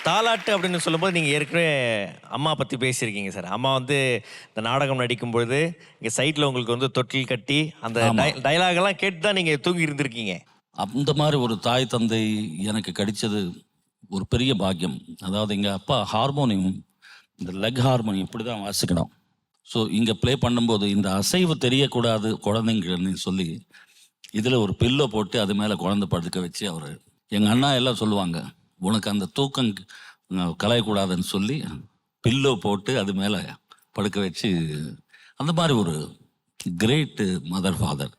தாலாட்டு அப்படின்னு சொல்லும்போது நீங்கள் ஏற்கனவே அம்மா பற்றி பேசியிருக்கீங்க சார். அம்மா வந்து இந்த நாடகம் நடிக்கும்பொழுது இங்கே சைட்டில் உங்களுக்கு வந்து தொட்டில் கட்டி அந்த டைலாகெல்லாம் கேட்டு தான் நீங்கள் தூங்கி இருந்திருக்கீங்க. அந்த மாதிரி ஒரு தாய் தந்தை எனக்கு கிடைச்சது ஒரு பெரிய பாக்கியம். அதாவது எங்கள் அப்பா ஹார்மோனியம், இந்த லெக் ஹார்மோனியம் இப்படி தான் வாசிக்கணும். ஸோ இங்கே ப்ளே பண்ணும்போது இந்த அசைவு தெரியக்கூடாது குழந்தைங்கன்னு சொல்லி இதில் ஒரு பில்லோ போட்டு அது மேலே குழந்தை படுக்க வச்சு அவர் எங்கள் அண்ணா எல்லாம் சொல்லுவாங்க, உனக்கு அந்த தூக்கம் கலையக்கூடாதுன்னு சொல்லி பில்லோ போட்டு அது மேலே படுக்க வச்சு அந்த மாதிரி ஒரு கிரேட் மதர் ஃபாதர்.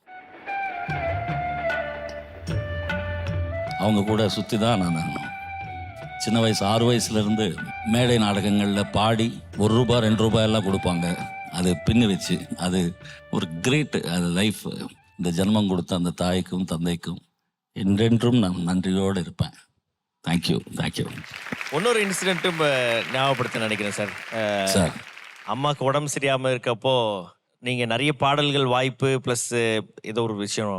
அவங்க கூட சுற்றி தான் நான் சின்ன வயசு 6 வயசுலேருந்து மேடை நாடகங்களில் பாடி ₹1 ₹2 எல்லாம் கொடுப்பாங்க. அது பின்னு வச்சு அது ஒரு கிரேட் அது லைஃப். இந்த ஜென்மம் கொடுத்த அந்த தாய்க்கும் தந்தைக்கும் என்றென்றும் நான் நன்றியோடு இருப்பேன். தேங்க்யூ. இன்னொரு இன்சிடென்ட்டும் ஞாபகப்படுத்த நினைக்கிறேன் சார். சார் அம்மாவுக்கு உடம்பு சரியாமல் இருக்கப்போ நீங்கள் நிறைய பாடல்கள் வாய்ப்பு ப்ளஸ் ஏதோ ஒரு விஷயம்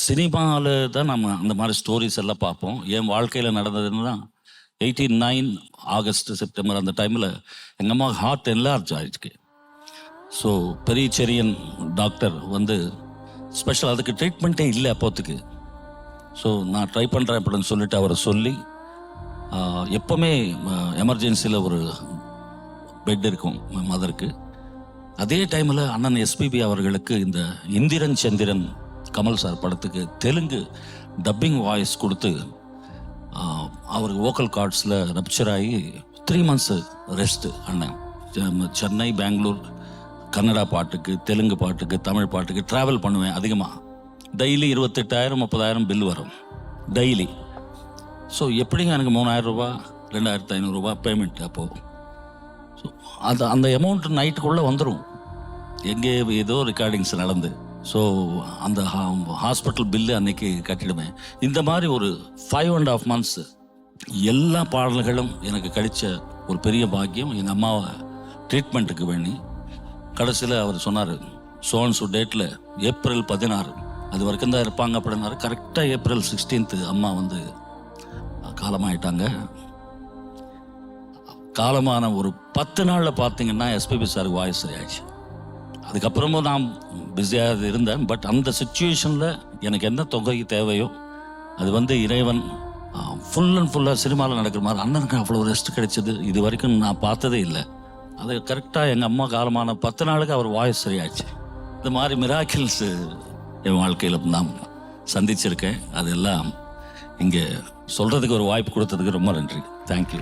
சினிமாவில் தான் நம்ம அந்த மாதிரி ஸ்டோரிஸ் எல்லாம் பார்ப்போம். என் வாழ்க்கையில் நடந்ததுன்னா 89 ஆகஸ்ட் செப்டம்பர் அந்த டைமில் எங்கள் அம்மா ஹார்ட் என்லார்ஜ் ஆயிடுச்சு. ஸோ பெரிய செரியன் டாக்டர் வந்து ஸ்பெஷல் அதுக்கு ட்ரீட்மெண்ட்டே இல்லை அப்போத்துக்கு. ஸோ நான் ட்ரை பண்ணுறேன் அப்படின்னு சொல்லிட்டு அவரை சொல்லி எப்போவுமே எமர்ஜென்சியில் ஒரு பெட் இருக்கும் மதருக்கு. அதே டைமில் அண்ணன் எஸ்பிபி அவர்களுக்கு இந்த இந்திரன் சந்திரன் கமல் சார் படத்துக்கு தெலுங்கு டப்பிங் வாய்ஸ் கொடுத்து அவருக்கு வோக்கல் கார்ட்ஸில் ரப்சர் ஆகி 3 months ரெஸ்ட்டு. அண்ணன் சென்னை, பெங்களூர், கன்னடா பாட்டுக்கு, தெலுங்கு பாட்டுக்கு, தமிழ் பாட்டுக்கு ட்ராவல் பண்ணுவேன் அதிகமாக. டெய்லி 28,000 30,000 பில் வரும் டெய்லி. ஸோ எப்படிங்க எனக்கு ₹3,000 ₹2,500 பேமெண்ட் அப்போது. ஸோ அந்த அமௌண்ட் நைட்டுக்குள்ளே வந்துடும் எங்கே ஏதோ ரெக்கார்டிங்ஸ் நடந்து. ஸோ அந்த ஹாஸ்பிட்டல் பில்லு அன்னைக்கு கட்டிடுவேன். இந்த மாதிரி ஒரு 5.5 months எல்லா பாடல்களும் எனக்கு கிடைச்ச ஒரு பெரிய பாக்கியம். எங்கள் அம்மாவை ட்ரீட்மெண்ட்டுக்கு வேண்டி கடைசியில் அவர் சொன்னார், சோன்ஸு டேட்டில் ஏப்ரல் 16 அது வரைக்கும் தான் இருப்பாங்க அப்படின்னாரு. கரெக்டாக ஏப்ரல் 16 அம்மா வந்து காலமாயிட்டாங்க. காலமான ஒரு 10 நாளில் பார்த்தீங்கன்னா எஸ்பிபி சாருக்கு வாய்ஸ் சரியாயிடுச்சு. அதுக்கப்புறமும் நான் பிஸியாக இருந்தேன். பட் அந்த சுச்சுவேஷனில் எனக்கு என்ன தொகை தேவையோ அது வந்து இறைவன் ஃபுல் அண்ட் ஃபுல்லாக சினிமாவில் நடக்கிற மாதிரி அண்ணனுக்கு அவ்வளோ ரெஸ்ட் கிடைச்சது இது வரைக்கும் நான் பார்த்ததே இல்லை. அது கரெக்டாக எங்கள் அம்மா காலமான 10 நாளுக்கு அவர் வாய்ஸ் சரியாயிடுச்சு. இந்த மாதிரி மிராக்கிள்ஸு என் வாழ்க்கையில் நான் சந்திச்சிருக்கேன். அதெல்லாம் இங்கே சொல்கிறதுக்கு ஒரு வாய்ப்பு கொடுத்ததுக்கு ரொம்ப நன்றி. தேங்க்யூ.